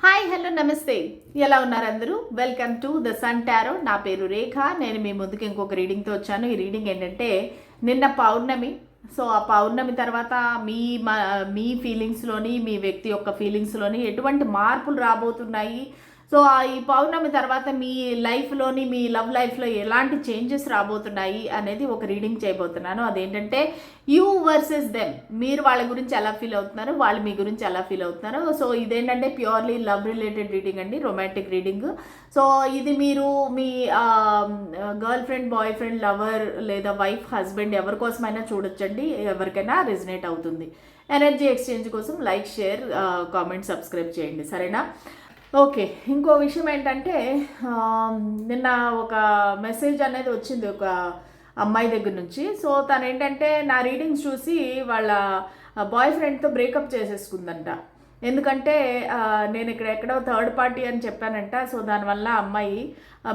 Hi hello నమస్తే. ఎలా ఉన్నారు అందరూ? Welcome to the Sun Tarot. నా పేరు రేఖ. నేను మీ ముందుకు ఇంకొక రీడింగ్తో వచ్చాను. ఈ రీడింగ్ ఏంటంటే నిన్న పౌర్ణమి. సో ఆ పౌర్ణమి తర్వాత మీ ఫీలింగ్స్లోని, మీ వ్యక్తి యొక్క ఫీలింగ్స్లోని ఎటువంటి మార్పులు రాబోతున్నాయి, సో ఈ పౌర్ణమి తర్వాత మీ లైఫ్లోని, మీ లవ్ లైఫ్లో ఎలాంటి చేంజెస్ రాబోతున్నాయి అనేది ఒక రీడింగ్ చేయబోతున్నాను. అదేంటంటే యూ వర్సెస్ దెమ్. మీరు వాళ్ళ గురించి ఎలా ఫీల్ అవుతున్నారు, వాళ్ళు మీ గురించి ఎలా ఫీల్ అవుతున్నారు. సో ఇదేంటంటే ప్యూర్లీ లవ్ రిలేటెడ్ రీడింగ్ అండి, రొమాంటిక్ రీడింగ్. సో ఇది మీరు మీ girlfriend, boyfriend, lover లేదా వైఫ్, హస్బెండ్ ఎవరి కోసమైనా చూడొచ్చండి. ఎవరికైనా రెజనేట్ అవుతుంది. ఎనర్జీ ఎక్స్చేంజ్ కోసం లైక్, షేర్, కామెంట్, సబ్స్క్రైబ్ చేయండి, సరేనా? ఓకే, ఇంకో విషయం ఏంటంటే నిన్న ఒక మెసేజ్ అనేది వచ్చింది ఒక అమ్మాయి దగ్గర నుంచి. సో తను ఏంటంటే నా రీడింగ్స్ చూసి వాళ్ళ బాయ్ ఫ్రెండ్తో బ్రేకప్ చేసేసుకుందంట. ఎందుకంటే నేను ఇక్కడ ఎక్కడో థర్డ్ పార్టీ అని చెప్పానంట. సో దానివల్ల అమ్మాయి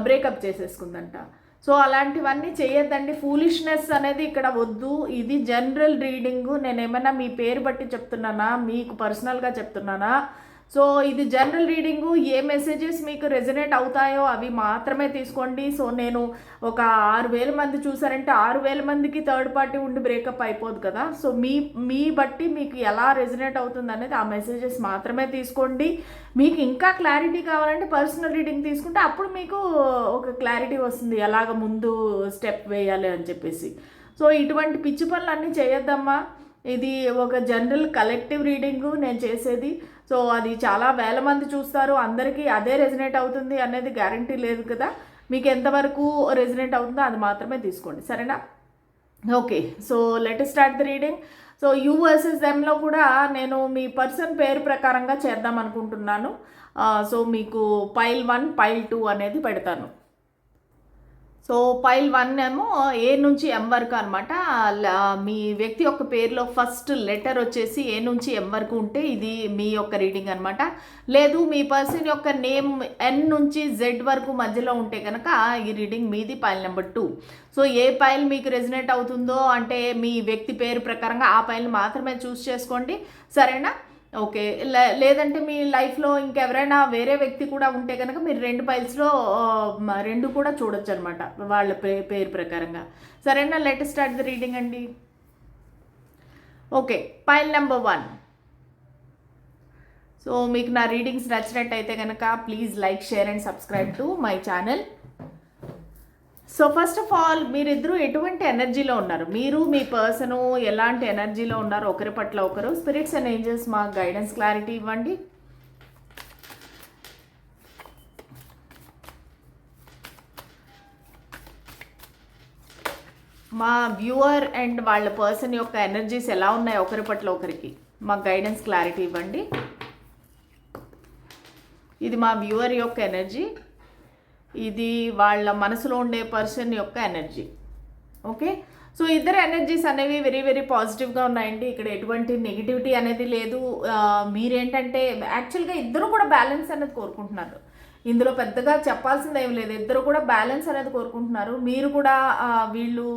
బ్రేకప్ చేసేసుకుందంట. సో అలాంటివన్నీ చేయొద్దండి. ఫూలిష్నెస్ అనేది ఇక్కడ వద్దు. ఇది జనరల్ రీడింగు. నేను ఏమైనా మీ పేరు బట్టి చెప్తున్నానా, మీకు పర్సనల్గా చెప్తున్నానా? సో ఇది జనరల్ రీడింగు. ఏ మెసేజెస్ మీకు రెజనేట్ అవుతాయో అవి మాత్రమే తీసుకోండి. సో నేను ఒక 6,000 మంది చూసారంటే 6,000 మందికి థర్డ్ పార్టీ ఉండి బ్రేకప్ అయిపోదు కదా. సో మీ బట్టి మీకు ఎలా రెజనేట్ అవుతుంది అనేది ఆ మెసేజెస్ మాత్రమే తీసుకోండి. మీకు ఇంకా క్లారిటీ కావాలంటే పర్సనల్ రీడింగ్ తీసుకుంటే అప్పుడు మీకు ఒక క్లారిటీ వస్తుంది ఎలాగ ముందు స్టెప్ వేయాలి అని చెప్పేసి. సో ఇటువంటి పిచ్చి పనులు అన్నీ చేయొద్దమ్మా. ఇది ఒక జనరల్ కలెక్టివ్ రీడింగు నేను చేసేది. సో అది చాలా వేల మంది చూస్తారు, అందరికీ అదే రెజనేట్ అవుతుంది అనేది గ్యారంటీ లేదు కదా. మీకు ఎంతవరకు రెజనేట్ అవుతుందో అది మాత్రమే తీసుకోండి, సరేనా? Okay, so let start the reading. So you versus దెమ్లో కూడా నేను మీ పర్సన్ పేరు ప్రకారంగా చేద్దాం అనుకుంటున్నాను. సో మీకు పైల్ 1, పైల్ 2 అనేది పెడతాను. సో పైల్ 1 ఏమో ఏ నుంచి ఎం వరకు అనమాట. మీ వ్యక్తి యొక్క పేరులో ఫస్ట్ లెటర్ వచ్చేసి ఏ నుంచి ఎం వరకు ఉంటే ఇది మీ యొక్క రీడింగ్ అనమాట. లేదు మీ పర్సన్ యొక్క నేమ్ ఎన్ నుంచి జెడ్ వరకు మధ్యలో ఉంటే కనుక ఈ రీడింగ్ మీది పైల్ నెంబర్ 2. సో ఏ పైల్ మీకు రెజనేట్ అవుతుందో అంటే మీ వ్యక్తి పేరు ప్రకారంగా ఆ పైల్ మాత్రమే చూస్ చేసుకోండి, సరేనా? ఓకే, లేదంటే మీ లైఫ్లో ఇంకెవరైనా వేరే వ్యక్తి కూడా ఉంటే కనుక మీరు 2 పైల్స్లో 2 కూడా చూడొచ్చు అనమాట వాళ్ళ పేరు ప్రకారంగా, సరేనా? లెట్ స్టార్ట్ ద రీడింగ్ అండి. Okay, pile number 1. సో మీకు నా రీడింగ్స్ నచ్చినట్టయితే కనుక please like, share and subscribe to my channel. So first of all మీరిద్దరూ ఎటువంటి ఎనర్జీలో ఉన్నారు, మీరు మీ పర్సను ఎలాంటి ఎనర్జీలో ఉన్నారు ఒకరి పట్ల ఒకరు. స్పిరిట్స్ అండ్ ఏంజల్స్ మాకు గైడెన్స్, క్లారిటీ ఇవ్వండి. మా వ్యూవర్ అండ్ వాళ్ళ పర్సన్ యొక్క ఎనర్జీస్ ఎలా ఉన్నాయి ఒకరి పట్ల ఒకరికి, మాకు గైడెన్స్, క్లారిటీ ఇవ్వండి. ఇది మా వ్యూవర్ యొక్క ఎనర్జీ, ఇది వాళ్ళ మనసులో ఉండే పర్సన్ యొక్క ఎనర్జీ. ఓకే, సో ఇద్దరు ఎనర్జీస్ అనేవి వెరీ వెరీ పాజిటివ్గా ఉన్నాయండి. ఇక్కడ ఎటువంటి నెగిటివిటీ అనేది లేదు. మీరేంటంటే యాక్చువల్గా ఇద్దరు కూడా బ్యాలెన్స్ అనేది కోరుకుంటున్నారు. ఇందులో పెద్దగా చెప్పాల్సింది ఏం లేదు. ఇద్దరు కూడా బ్యాలెన్స్ అనేది కోరుకుంటున్నారు. మీరు కూడా వీళ్ళు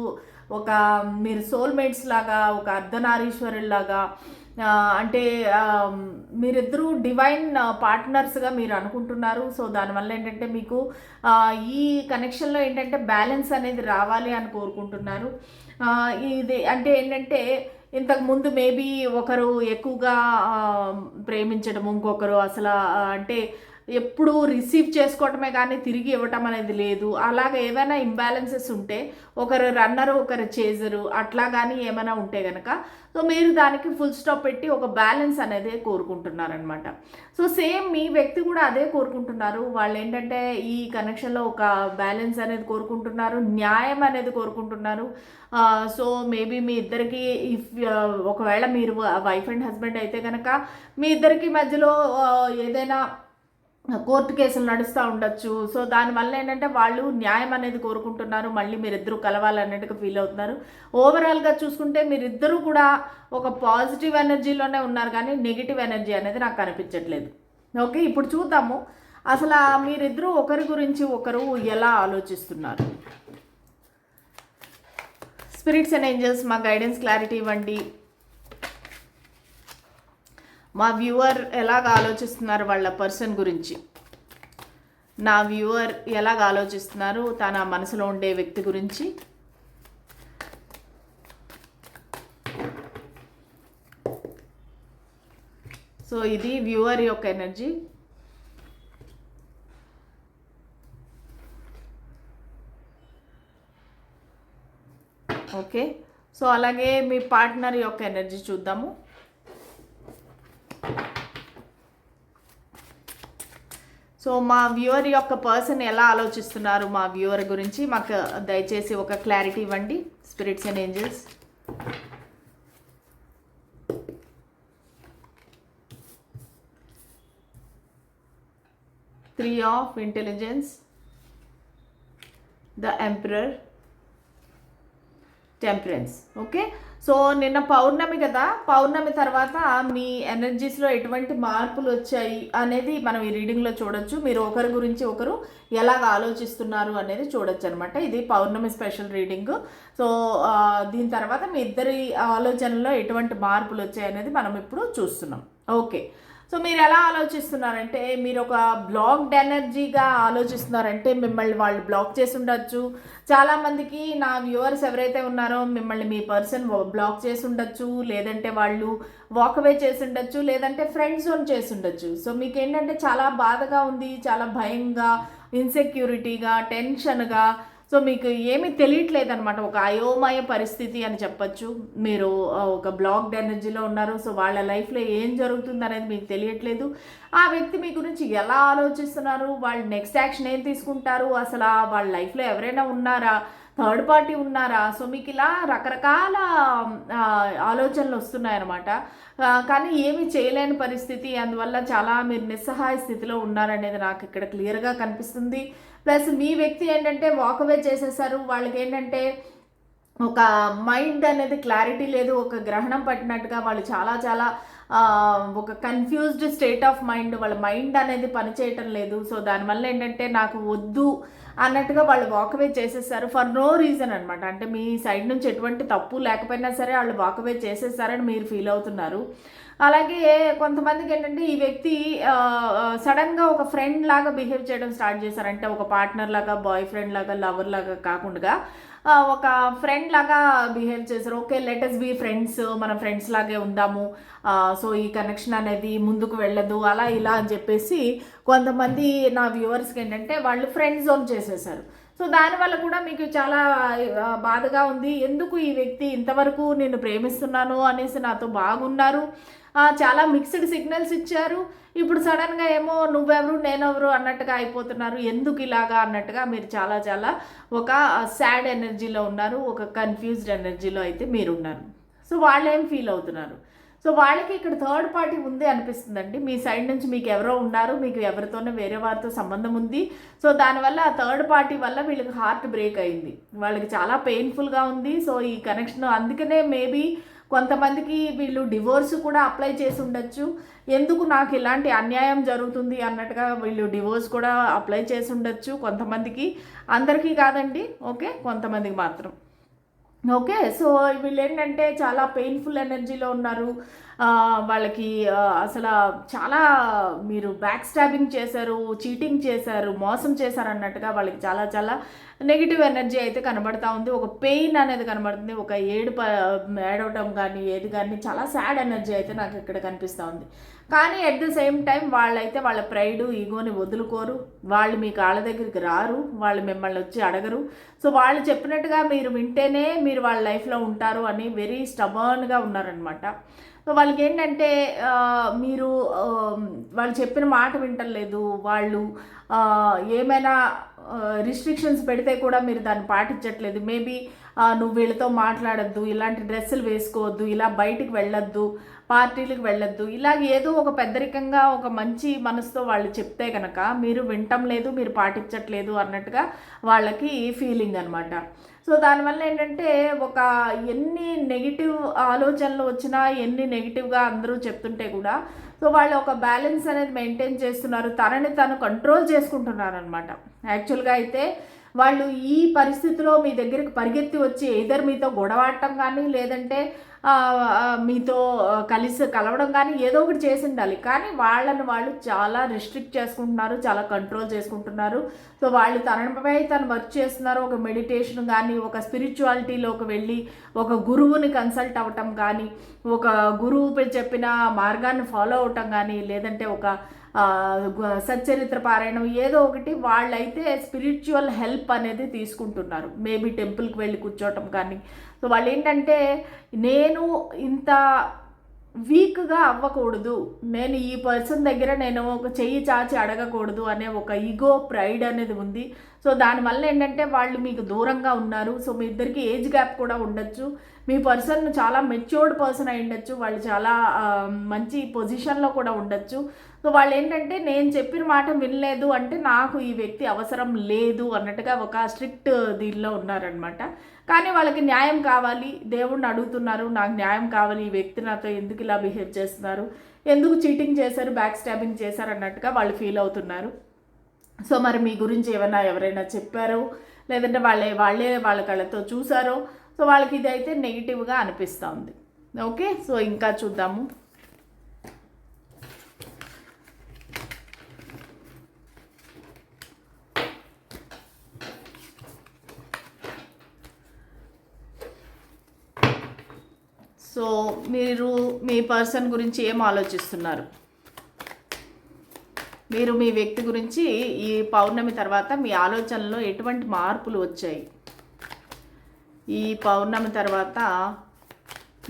మీరు సోల్మేట్స్ లాగా, ఒక అర్ధనారీశ్వరులాగా, అంటే మీరిద్దరూ డివైన్ పార్ట్నర్స్గా మీరు అనుకుంటున్నారు. సో దానివల్ల ఏంటంటే మీకు ఈ కనెక్షన్లో ఏంటంటే బ్యాలెన్స్ అనేది రావాలి అని కోరుకుంటున్నారు. ఇది అంటే ఏంటంటే ఇంతకు ముందు మేబీ ఒకరు ఎక్కువగా ప్రేమించడం, ఇంకొకరు అసలు అంటే ఎప్పుడు రిసీవ్ చేసుకోవటమే కానీ తిరిగి ఇవ్వటం అనేది లేదు. అలాగ ఏమైనా ఇంబ్యాలెన్సెస్ ఉంటే ఒకరు రన్నరు, ఒకరు చేజరు అట్లా కానీ ఏమైనా ఉంటే కనుక సో మీరు దానికి ఫుల్ స్టాప్ పెట్టి ఒక బ్యాలెన్స్ అనేది కోరుకుంటున్నారనమాట. సో సేమ్ మీ వ్యక్తి కూడా అదే కోరుకుంటున్నారు. వాళ్ళు ఏంటంటే ఈ కనెక్షన్లో ఒక బ్యాలెన్స్ అనేది కోరుకుంటున్నారు, న్యాయం అనేది కోరుకుంటున్నారు. సో మేబీ మీ ఇద్దరికి ఒకవేళ మీరు వైఫ్ అండ్ హస్బెండ్ అయితే కనుక మీ ఇద్దరికి మధ్యలో ఏదైనా కోర్టు కేసులు నడుస్తూ ఉండొచ్చు. సో దానివల్ల ఏంటంటే వాళ్ళు న్యాయం అనేది కోరుకుంటున్నారు, మళ్ళీ మీరిద్దరూ కలవాలన్నట్టుగా ఫీల్ అవుతున్నారు. ఓవరాల్గా చూసుకుంటే మీరిద్దరూ కూడా ఒక పాజిటివ్ ఎనర్జీలోనే ఉన్నారు, కానీ నెగిటివ్ ఎనర్జీ అనేది నాకు కనిపించట్లేదు. ఓకే, ఇప్పుడు చూద్దాము అసలు మీరిద్దరూ ఒకరి గురించి ఒకరు ఎలా ఆలోచిస్తున్నారు. స్పిరిట్స్ అండ్ ఏంజల్స్ మా గైడెన్స్, క్లారిటీ ఇవ్వండి. మా వ్యూవర్ ఎలాగ ఆలోచిస్తున్నారు వాళ్ళ పర్సన్ గురించి, నా వ్యూవర్ ఎలాగ ఆలోచిస్తున్నారు తన మనసులో ఉండే వ్యక్తి గురించి. సో ఇది వ్యూవర్ యొక్క ఎనర్జీ. ఓకే, సో అలాగే మీ పార్ట్నర్ యొక్క ఎనర్జీ చూద్దాము. సో మా వ్యూవర్ యొక్క పర్సన్ ఎలా ఆలోచిస్తున్నారు మా వ్యూవర్ గురించి మాకు దయచేసి ఒక క్లారిటీ ఇవ్వండి spirits and angels. Three of intelligence, the emperor, temperance. Okay, so నిన్న పౌర్ణమి కదా, పౌర్ణమి తర్వాత మీ ఎనర్జీస్లో ఎటువంటి మార్పులు వచ్చాయి అనేది మనం ఈ రీడింగ్లో చూడొచ్చు. మీరు ఒకరి గురించి ఒకరు ఎలాగ ఆలోచిస్తున్నారు అనేది చూడొచ్చు అనమాట. ఇది పౌర్ణమి స్పెషల్ రీడింగ్. సో దీని తర్వాత మీ ఇద్దరి ఆలోచనలో ఎటువంటి మార్పులు వచ్చాయి అనేది మనం ఇప్పుడు చూస్తున్నాం. ఓకే, సో మీరు ఎలా ఆలోచిస్తున్నారంటే మీరు ఒక బ్లాక్డ్ ఎనర్జీగా ఆలోచిస్తున్నారంటే మిమ్మల్ని వాళ్ళు బ్లాక్ చేసి ఉండొచ్చు. చాలామందికి నా వ్యూవర్స్ ఎవరైతే ఉన్నారో మిమ్మల్ని మీ పర్సన్ బ్లాక్ చేసి ఉండొచ్చు, లేదంటే వాళ్ళు వాకవే చేసి ఉండొచ్చు, లేదంటే ఫ్రెండ్ జోన్ చేసి ఉండొచ్చు. సో మీకు ఏంటంటే చాలా బాధగా ఉంది, చాలా భయంగా, ఇన్సెక్యూరిటీగా, టెన్షన్గా, సో మీకు ఏమీ తెలియట్లేదు అనమాట. ఒక అయోమయ పరిస్థితి అని చెప్పచ్చు. మీరు ఒక బ్లాక్డ్ ఎనర్జీలో ఉన్నారు. సో వాళ్ళ లైఫ్లో ఏం జరుగుతుంది అనేది మీకు తెలియట్లేదు. ఆ వ్యక్తి మీ గురించి ఎలా ఆలోచిస్తున్నారు, వాళ్ళు నెక్స్ట్ యాక్షన్ ఏం తీసుకుంటారు, అసలు వాళ్ళ లైఫ్లో ఎవరైనా ఉన్నారా, థర్డ్ పార్టీ ఉన్నారా. సో మీకు ఇలా రకరకాల ఆలోచనలు వస్తున్నాయన్నమాట. కానీ ఏమీ చేయలేని పరిస్థితి, అందువల్ల చాలా మీరు నిస్సహాయ స్థితిలో ఉన్నారనేది నాకు ఇక్కడ క్లియర్గా కనిపిస్తుంది. ప్లస్ మీ వ్యక్తి ఏంటంటే వాకవే చేసేసారు. వాళ్ళకి ఏంటంటే ఒక మైండ్ అనేది క్లారిటీ లేదు, ఒక గ్రహణం పట్టినట్టుగా వాళ్ళు చాలా చాలా ఒక కన్ఫ్యూజ్డ్ స్టేట్ ఆఫ్ మైండ్, వాళ్ళ మైండ్ అనేది పనిచేయటం లేదు. సో దానివల్ల ఏంటంటే నాకు వద్దు అన్నట్టుగా వాళ్ళు వాకవే చేసేసారు ఫర్ నో రీజన్ అనమాట. అంటే మీ సైడ్ నుంచి ఎటువంటి తప్పు లేకపోయినా సరే వాళ్ళు వాకవే చేసేసారని మీరు ఫీల్ అవుతున్నారు. అలాగే కొంతమందికి ఏంటంటే ఈ వ్యక్తి సడన్గా ఒక ఫ్రెండ్ లాగా బిహేవ్ చేయడం స్టార్ట్ చేశారంటే ఒక పార్ట్నర్ లాగా, బాయ్ ఫ్రెండ్ లాగా, లవర్ లాగా కాకుండా ఒక ఫ్రెండ్ లాగా బిహేవ్ చేశారు. Okay, let us be friends, మనం ఫ్రెండ్స్ లాగే ఉందాము, సో ఈ కనెక్షన్ అనేది ముందుకు వెళ్ళదు అలా ఇలా అని చెప్పేసి కొంతమంది నా వ్యూవర్స్కి ఏంటంటే వాళ్ళు ఫ్రెండ్ జోన్ చేసేసారు. సో దానివల్ల కూడా మీకు చాలా బాధగా ఉంది. ఎందుకు ఈ వ్యక్తి ఇంతవరకు నేను ప్రేమిస్తున్నాను అనేసి నాతో బాగున్నారు, చాలా మిక్స్డ్ సిగ్నల్స్ ఇచ్చారు, ఇప్పుడు సడన్గా ఏమో నువ్వెవరు నేనెవరు అన్నట్టుగా అయిపోతున్నారు, ఎందుకు ఇలాగా అన్నట్టుగా మీరు చాలా చాలా ఒక సాడ్ ఎనర్జీలో ఉన్నారు, ఒక కన్ఫ్యూజ్డ్ ఎనర్జీలో అయితే మీరు ఉన్నారు. సో వాళ్ళు ఏం ఫీల్ అవుతున్నారు, సో వాళ్ళకి ఇక్కడ థర్డ్ పార్టీ ఉంది అనిపిస్తుందండి. మీ సైడ్ నుంచి మీకు ఎవరో ఉన్నారు, మీకు ఎవరితోనే వేరే వారితో సంబంధం ఉంది. సో దానివల్ల ఆ థర్డ్ పార్టీ వల్ల వీళ్ళకి హార్ట్ బ్రేక్ అయింది, వాళ్ళకి చాలా పెయిన్ఫుల్గా ఉంది. సో ఈ కనెక్షన్ అందుకనే మేబీ కొంతమందికి వీళ్ళు డివోర్స్ కూడా అప్లై చేసి ఉండొచ్చు. ఎందుకు నాకు ఇలాంటి అన్యాయం జరుగుతుంది అన్నట్టుగా వీళ్ళు డివోర్స్ కూడా అప్లై చేసి ఉండొచ్చు కొంతమందికి, అందరికీ కాదండి. ఓకే, కొంతమందికి మాత్రం. ఓకే, సో వీళ్ళు ఏంటంటే చాలా పెయిన్ఫుల్ ఎనర్జీలో ఉన్నారు. వాళ్ళకి అసలు చాలా మీరు బ్యాక్ స్టాబింగ్ చేశారు, చీటింగ్ చేశారు, మోసం చేశారు అన్నట్టుగా వాళ్ళకి చాలా చాలా నెగిటివ్ ఎనర్జీ అయితే కనబడతా ఉంది. ఒక పెయిన్ అనేది కనబడుతుంది, ఒక ఏడవటం కానీ ఏది కానీ చాలా సాడ్ ఎనర్జీ అయితే నాకు ఇక్కడ కనిపిస్తూ ఉంది. కానీ అట్ ద సేమ్ టైం వాళ్ళైతే వాళ్ళ ప్రైడ్ ఈగోని వదులుకోరు, వాళ్ళు మీ కాళ్ళ దగ్గరికి రారు, వాళ్ళు మిమ్మల్ని వచ్చి అడగరు. సో వాళ్ళు చెప్పినట్టుగా మీరు వింటేనే మీరు వాళ్ళ లైఫ్లో ఉంటారు అని వెరీ స్టబర్న్గా ఉన్నారనమాట. సో వాళ్ళకి ఏంటంటే మీరు వాళ్ళు చెప్పిన మాట వింటలేదు, వాళ్ళు ఏమైనా రిస్ట్రిక్షన్స్ పెడితే కూడా మీరు దాన్ని పాటించట్లేదు. మేబీ నువ్వు వీళ్ళతో మాట్లాడద్దు, ఇలాంటి డ్రెస్సులు వేసుకోవద్దు, ఇలా బయటికి వెళ్ళొద్దు, పార్టీలకు వెళ్ళొద్దు, ఇలాగ ఏదో ఒక పెద్దరికంగా ఒక మంచి మనసుతో వాళ్ళు చెప్తే కనుక మీరు వింటం లేదు, మీరు పాటించట్లేదు అన్నట్టుగా వాళ్ళకి ఫీలింగ్ అనమాట. సో దానివల్ల ఏంటంటే ఒక ఎన్ని నెగిటివ్ ఆలోచనలు వచ్చినా, ఎన్ని నెగిటివ్గా అందరూ చెప్తుంటే కూడా సో వాళ్ళు ఒక బ్యాలెన్స్ అనేది మెయింటైన్ చేస్తున్నారు, తనని తను కంట్రోల్ చేసుకుంటున్నారు అనమాట. యాక్చువల్గా అయితే వాళ్ళు ఈ పరిస్థితిలో మీ దగ్గరికి పరిగెత్తి వచ్చి ఎయిదర్ మీతో గొడవాడటం కానీ, లేదంటే మీతో కలవడం కానీ ఏదో ఒకటి చేసి ఉండాలి. కానీ వాళ్ళని వాళ్ళు చాలా రిస్ట్రిక్ట్ చేసుకుంటున్నారు, చాలా కంట్రోల్ చేసుకుంటున్నారు. సో వాళ్ళు తనపై తను వర్క్ చేస్తున్నారు. ఒక మెడిటేషన్ కానీ, ఒక స్పిరిచువాలిటీలోకి వెళ్ళి ఒక గురువుని కన్సల్ట్ అవ్వటం కానీ, ఒక గురువు చెప్పిన మార్గాన్ని ఫాలో అవటం కానీ, లేదంటే ఒక సచ్చరిత్ర పారాయణం ఏదో ఒకటి వాళ్ళైతే స్పిరిచువల్ హెల్ప్ అనేది తీసుకుంటున్నారు. మేబీ టెంపుల్కి వెళ్ళి కూర్చోవటం కానీ. సో వాళ్ళు ఏంటంటే నేను ఇంత వీక్గా అవ్వకూడదు, నేను ఈ పర్సన్ దగ్గర నేను ఒక చెయ్యి చాచి అడగకూడదు అనే ఒక ఈగో ప్రైడ్ అనేది ఉంది. సో దానివల్ల ఏంటంటే వాళ్ళు మీకు దూరంగా ఉన్నారు. సో మీ ఇద్దరికి ఏజ్ గ్యాప్ కూడా ఉండొచ్చు. మీ పర్సన్ చాలా మెచ్యూర్డ్ పర్సన్ అయి ఉండొచ్చు, వాళ్ళు చాలా మంచి పొజిషన్లో కూడా ఉండొచ్చు. సో వాళ్ళు ఏంటంటే నేను చెప్పిన మాట వినలేదు అంటే నాకు ఈ వ్యక్తి అవసరం లేదు అన్నట్టుగా ఒక స్ట్రిక్ట్ దీనిలో ఉన్నారనమాట. కానీ వాళ్ళకి న్యాయం కావాలి, దేవుణ్ణి అడుగుతున్నారు, నాకు న్యాయం కావాలి, ఈ వ్యక్తి నాతో ఎందుకు ఇలా బిహేవ్ చేస్తున్నారు, ఎందుకు చీటింగ్ చేశారు, బ్యాక్ స్టాబింగ్ చేశారు అన్నట్టుగా వాళ్ళు ఫీల్ అవుతున్నారు. సో మరి మీ గురించి ఎవరైనా చెప్పారో, లేదంటే వాళ్ళే వాళ్ళ కళ్ళతో చూసారో, సో వాళ్ళకి ఇదైతే నెగిటివ్గా అనిపిస్తూ ఉంది. ఓకే, సో ఇంకా చూద్దాము. సో మీరు మీ పర్సన్ గురించి ఏం ఆలోచిస్తున్నారు? మీరు మీ వ్యక్తి గురించి ఈ పౌర్ణమి తర్వాత మీ ఆలోచనలో ఎటువంటి మార్పులు వచ్చాయి? ఈ పౌర్ణమి తర్వాత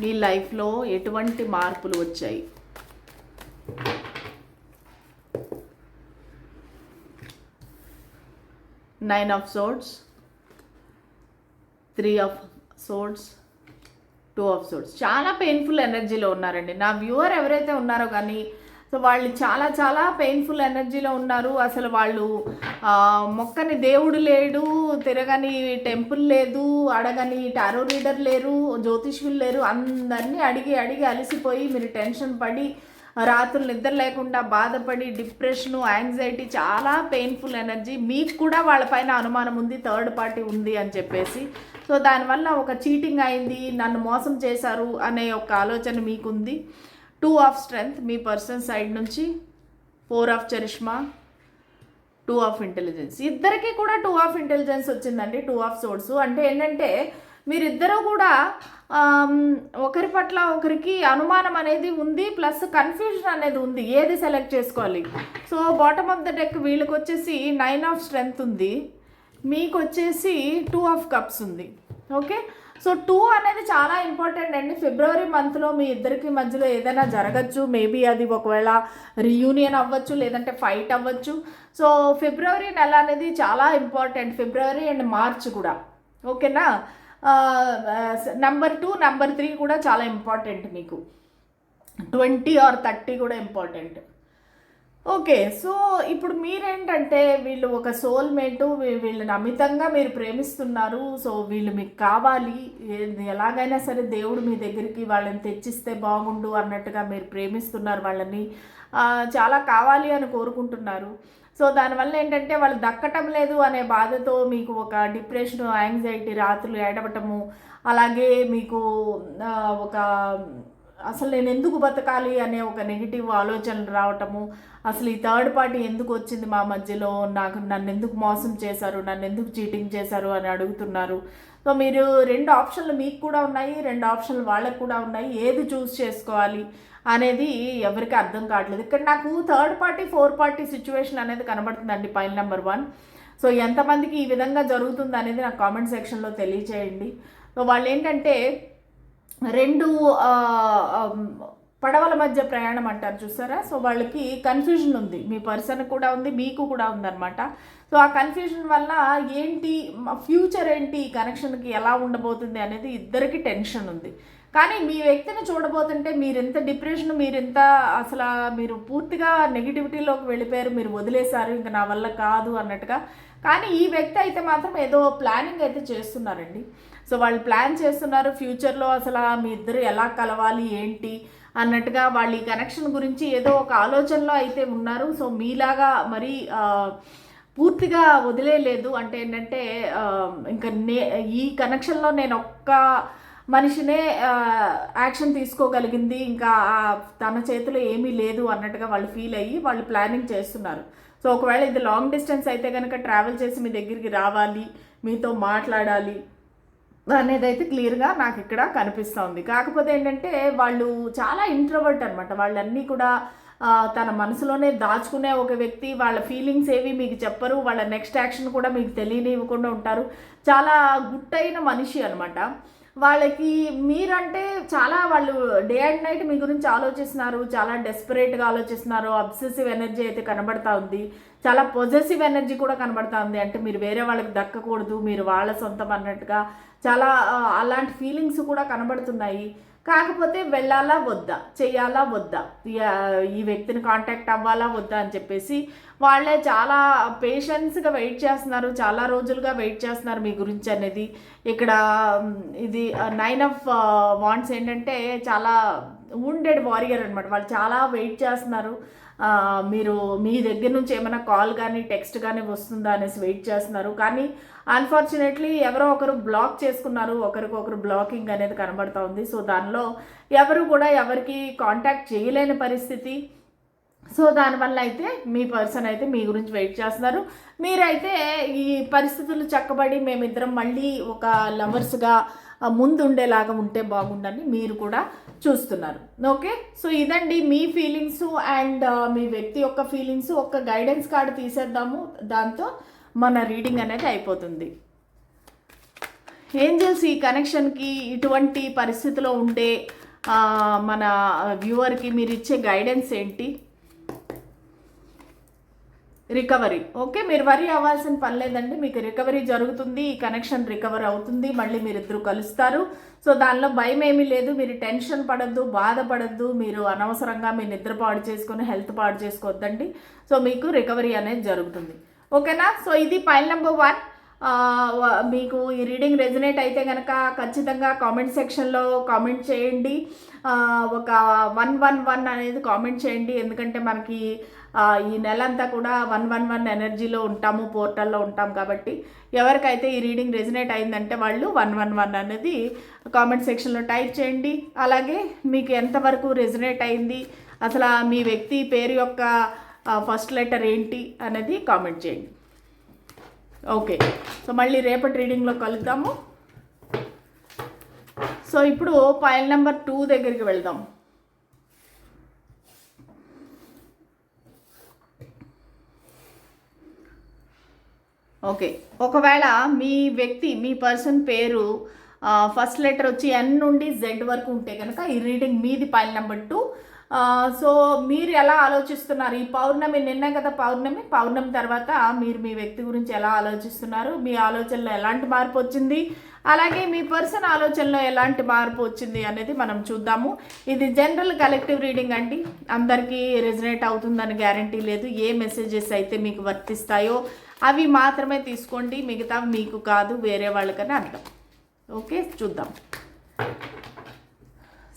మీ లైఫ్లో ఎటువంటి మార్పులు వచ్చాయి? Nine of swords, 3 of swords, 2 of swords. చాలా పెయిన్ఫుల్ ఎనర్జీలో ఉన్నారండి. నా వ్యూవర్ ఎవరైతే ఉన్నారో కానీ సో వాళ్ళు చాలా చాలా పెయిన్ఫుల్ ఎనర్జీలో ఉన్నారు. అసలు వాళ్ళు మొక్కని దేవుడు లేడు, తిరగని టెంపుల్ లేదు, అడగని టారో రీడర్ లేరు, జ్యోతిష్యులు లేరు, అందరినీ అడిగి అలసిపోయి మీరు టెన్షన్ పడి రాత్రులు నిద్ర లేకుండా బాధపడి డిప్రెషను, యాంగ్జైటీ, చాలా పెయిన్ఫుల్ ఎనర్జీ. మీకు కూడా వాళ్ళపైన అనుమానం ఉంది, థర్డ్ పార్టీ ఉంది అని చెప్పేసి. సో దానివల్ల ఒక చీటింగ్ అయింది, నన్ను మోసం చేశారు అనే ఒక ఆలోచన మీకుంది. 2 of strength me person side నుంచి, 4 ఆఫ్ చరిష్మా, 2 ఆఫ్ ఇంటెలిజెన్స్. ఇద్దరికి కూడా 2 ఆఫ్ ఇంటెలిజెన్స్ వచ్చిందండి. 2 ఆఫ్ సోర్డ్స్ అంటే ఏంటంటే మీరిద్దరూ కూడా ఒకరి పట్ల ఒకరికి అనుమానం అనేది ఉంది, ప్లస్ కన్ఫ్యూజన్ అనేది ఉంది, ఏది సెలెక్ట్ చేసుకోవాలి. So bottom of the deck వీళ్ళకి వచ్చేసి 9 ఆఫ్ స్ట్రెంగ్త్ ఉంది, మీకు వచ్చేసి 2 ఆఫ్ కప్స్ ఉంది. ఓకే, సో 2 అనేది చాలా ఇంపార్టెంట్ అండి. ఫిబ్రవరి మంత్లో మీ ఇద్దరికి మధ్యలో ఏదైనా జరగచ్చు. మేబీ అది ఒకవేళ రియూనియన్ అవ్వచ్చు, లేదంటే ఫైట్ అవ్వచ్చు. సో ఫిబ్రవరి నెల అనేది చాలా ఇంపార్టెంట్, ఫిబ్రవరి అండ్ మార్చ్ కూడా. ఓకేనా, నెంబర్ 2, నెంబర్ 3 కూడా చాలా ఇంపార్టెంట్ మీకు. 20 ఆర్ 30 కూడా ఇంపార్టెంట్. ఓకే, సో ఇప్పుడు మీరేంటంటే వీళ్ళు ఒక సోల్మేటు, వీళ్ళని అమితంగా మీరు ప్రేమిస్తున్నారు. సో వీళ్ళు మీకు కావాలి, ఎలాగైనా సరే దేవుడు మీ దగ్గరికి వాళ్ళని తెచ్చిస్తే బాగుండు అన్నట్టుగా మీరు ప్రేమిస్తున్నారు, వాళ్ళని చాలా కావాలి అని కోరుకుంటున్నారు. సో దానివల్ల ఏంటంటే వాళ్ళు దక్కటం లేదు అనే బాధతో మీకు ఒక డిప్రెషన్, యాంగ్జైటీ, రాత్రులు ఏడవటము, అలాగే మీకు ఒక అసలు నేను ఎందుకు బతకాలి అనే ఒక నెగిటివ్ ఆలోచనలు రావటము, అసలు ఈ థర్డ్ పార్టీ ఎందుకు వచ్చింది మా మధ్యలో, నన్ను ఎందుకు మోసం చేశారు, నన్ను ఎందుకు చీటింగ్ చేశారు అని అడుగుతున్నారు. సో మీరు 2 ఆప్షన్లు మీకు కూడా ఉన్నాయి, 2 ఆప్షన్లు వాళ్ళకు కూడా ఉన్నాయి. ఏది చూస్ చేసుకోవాలి అనేది ఎవరికి అర్థం కావట్లేదు. ఇక్కడ నాకు థర్డ్ పార్టీ, 4 పార్టీ సిచ్యువేషన్ అనేది కనబడుతుందండి పైన నెంబర్ 1. సో ఎంతమందికి ఈ విధంగా జరుగుతుంది అనేది నాకు కామెంట్ సెక్షన్లో తెలియచేయండి. సో వాళ్ళు ఏంటంటే 2 పడవల మధ్య ప్రయాణం అంటారు చూసారా. సో వాళ్ళకి కన్ఫ్యూజన్ ఉంది, మీ పర్సన్ కూడా ఉంది, మీకు కూడా ఉందన్నమాట. సో ఆ కన్ఫ్యూజన్ వల్ల ఏంటి ఫ్యూచర్ ఏంటి, ఈ కనెక్షన్కి ఎలా ఉండబోతుంది అనేది ఇద్దరికి టెన్షన్ ఉంది. కానీ మీ వ్యక్తిని చూడబోతుంటే మీరెంత డిప్రెషన్, అసలు మీరు పూర్తిగా నెగిటివిటీలోకి వెళ్ళిపోయారు, మీరు వదిలేశారు, ఇంకా నా వల్ల కాదు అన్నట్టుగా. కానీ ఈ వ్యక్తి అయితే మాత్రం ఏదో ప్లానింగ్ అయితే చేస్తున్నారండి. సో వాళ్ళు ప్లాన్ చేస్తున్నారు ఫ్యూచర్లో అసలు మీ ఇద్దరు ఎలా కలవాలి ఏంటి అన్నట్టుగా. వాళ్ళు ఈ కనెక్షన్ గురించి ఏదో ఒక ఆలోచనలో అయితే ఉన్నారు. సో మీలాగా మరీ పూర్తిగా వదిలేయలేదు. అంటే ఏంటంటే ఇంకా ఈ కనెక్షన్లో నేను ఒక్క మనిషినే యాక్షన్ తీసుకోగలిగింది, ఇంకా తన చేతిలో ఏమీ లేదు అన్నట్టుగా వాళ్ళు ఫీల్ అయ్యి వాళ్ళు ప్లానింగ్ చేస్తున్నారు. సో ఒకవేళ ఇది లాంగ్ డిస్టెన్స్ అయితే కనుక ట్రావెల్ చేసి మీ దగ్గరికి రావాలి, మీతో మాట్లాడాలి అనేది అయితే క్లియర్గా నాకు ఇక్కడ కనిపిస్తోంది. కాకపోతే ఏంటంటే వాళ్ళు చాలా ఇంట్రోవర్ట్ అనమాట. వాళ్ళన్నీ కూడా తన మనసులోనే దాచుకునే ఒక వ్యక్తి. వాళ్ళ ఫీలింగ్స్ ఏవి మీకు చెప్పరు, వాళ్ళ నెక్స్ట్ యాక్షన్ కూడా మీకు తెలియనివ్వకుండా ఉంటారు. చాలా గుట్టైన మనిషి అనమాట. వాళ్ళకి మీరంటే చాలా, వాళ్ళు డే అండ్ నైట్ మీ గురించి ఆలోచిస్తున్నారు, చాలా డెస్పరేట్గా ఆలోచిస్తున్నారు. అబ్సెసివ్ ఎనర్జీ అయితే కనబడతా ఉంది, చాలా పొజెసివ్ ఎనర్జీ కూడా కనబడతా ఉంది. అంటే మీరు వేరే వాళ్ళకి దక్కకూడదు, మీరు వాళ్ళ సొంతం అన్నట్టుగా చాలా అలాంటి ఫీలింగ్స్ కూడా కనబడుతున్నాయి. కాకపోతే వెళ్ళాలా వద్దా, చెయ్యాలా వద్దా, ఈ వ్యక్తిని కాంటాక్ట్ అవ్వాలా వద్దా అని చెప్పేసి వాళ్ళే చాలా పేషెన్స్గా వెయిట్ చేస్తున్నారు, చాలా రోజులుగా వెయిట్ చేస్తున్నారు మీ గురించి అనేది. ఇక్కడ ఇది 9 ఆఫ్ వాండ్స్ ఏంటంటే చాలా వూండెడ్ వారియర్ అనమాట. వాళ్ళు చాలా వెయిట్ చేస్తున్నారు. మీరు మీ దగ్గర నుంచి ఏమైనా కాల్ కానీ టెక్స్ట్ కానీ వస్తుందా అనేసి వెయిట్ చేస్తున్నారు. కానీ అన్ఫార్చునేట్లీ ఎవరో ఒకరు బ్లాక్ చేసుకున్నారు, ఒకరికొకరు బ్లాకింగ్ అనేది కనబడుతూ ఉంది. సో దానిలో ఎవరు కూడా ఎవరికి కాంటాక్ట్ చేయలేని పరిస్థితి. సో దానివల్ల అయితే మీ పర్సన్ అయితే మీ గురించి వెయిట్ చేస్తున్నారు. మీరైతే ఈ పరిస్థితులు చక్కబడి మేమిద్దరం మళ్ళీ ఒక లవర్స్గా ముందుండేలాగా ఉంటే బాగుండని మీరు కూడా చూస్తున్నారు. ఓకే, సో ఇదండి మీ ఫీలింగ్స్ అండ్ మీ వ్యక్తి యొక్క ఫీలింగ్స్. ఒక గైడెన్స్ కార్డు తీసేద్దాము, దాంతో మన రీడింగ్ అనేది అయిపోతుంది. ఏంజల్స్ ఈ కనెక్షన్కి ఇటువంటి పరిస్థితిలో ఉండే మన వ్యూవర్కి మీరు ఇచ్చే గైడెన్స్ ఏంటి? రికవరీ. ఓకే, మీరు వరీ అవ్వాల్సిన పని లేదండి, మీకు రికవరీ జరుగుతుంది. ఈ కనెక్షన్ రికవర్ అవుతుంది, మళ్ళీ మీరిద్దరూ కలుస్తారు. సో దానిలో భయం ఏమీ లేదు. మీరు టెన్షన్ పడద్దు, బాధపడద్దు, మీరు అనవసరంగా మీ నిద్ర పాడు చేసుకొని హెల్త్ పాడు చేసుకోవద్దండి. సో మీకు రికవరీ అనేది జరుగుతుంది. ఓకేనా? సో ఇది పైల్ నెంబర్ 1. మీకు ఈ రీడింగ్ రెజనేట్ అయితే కనుక ఖచ్చితంగా కామెంట్ సెక్షన్లో కామెంట్ చేయండి. ఒక 111 అనేది కామెంట్ చేయండి. ఎందుకంటే మనకి ఈ నెలంతా కూడా 111 ఎనర్జీలో ఉంటాము, పోర్టల్లో ఉంటాం. కాబట్టి ఎవరికైతే ఈ రీడింగ్ రెజనేట్ అయిందంటే వాళ్ళు 111 అనేది కామెంట్ సెక్షన్లో టైప్ చేయండి. అలాగే మీకు ఎంతవరకు రెజనేట్ అయింది, అసలు మీ వ్యక్తి పేరు యొక్క ఫస్ట్ లెటర్ ఏంటి అనేది కామెంట్ చేయండి. ఓకే, సో మళ్ళీ రేపటి రీడింగ్లో కలుద్దాము. సో ఇప్పుడు పైల్ నెంబర్ 2 దగ్గరికి వెళ్దాం. ఓకే, ఒకవేళ మీ వ్యక్తి మీ పర్సన్ పేరు ఫస్ట్ లెటర్ వచ్చి ఎన్ నుండి జెడ్ వరకు ఉంటే కనుక ఈ రీడింగ్ మీది పైల్ నెంబర్ 2. సో మీరు ఎలా ఆలోచిస్తున్నారు ఈ పౌర్ణమి? నిన్న కదా పౌర్ణమి తర్వాత మీరు మీ వ్యక్తి గురించి ఎలా ఆలోచిస్తున్నారు, మీ ఆలోచనలో ఎలాంటి మార్పు వచ్చింది, అలాగే మీ పర్సన్ ఆలోచనలో ఎలాంటి మార్పు వచ్చింది అనేది మనం చూద్దాము. ఇది జనరల్ కలెక్టివ్ రీడింగ్ అండి, అందరికీ రెజనేట్ అవుతుందని గ్యారంటీ లేదు. ఏ మెసేజెస్ అయితే మీకు వర్తిస్తాయో అవి మాత్రమే తీసుకోండి, మిగతా మీకు కాదు, వేరే వాళ్ళకని అర్థం. ఓకే, చూద్దాం.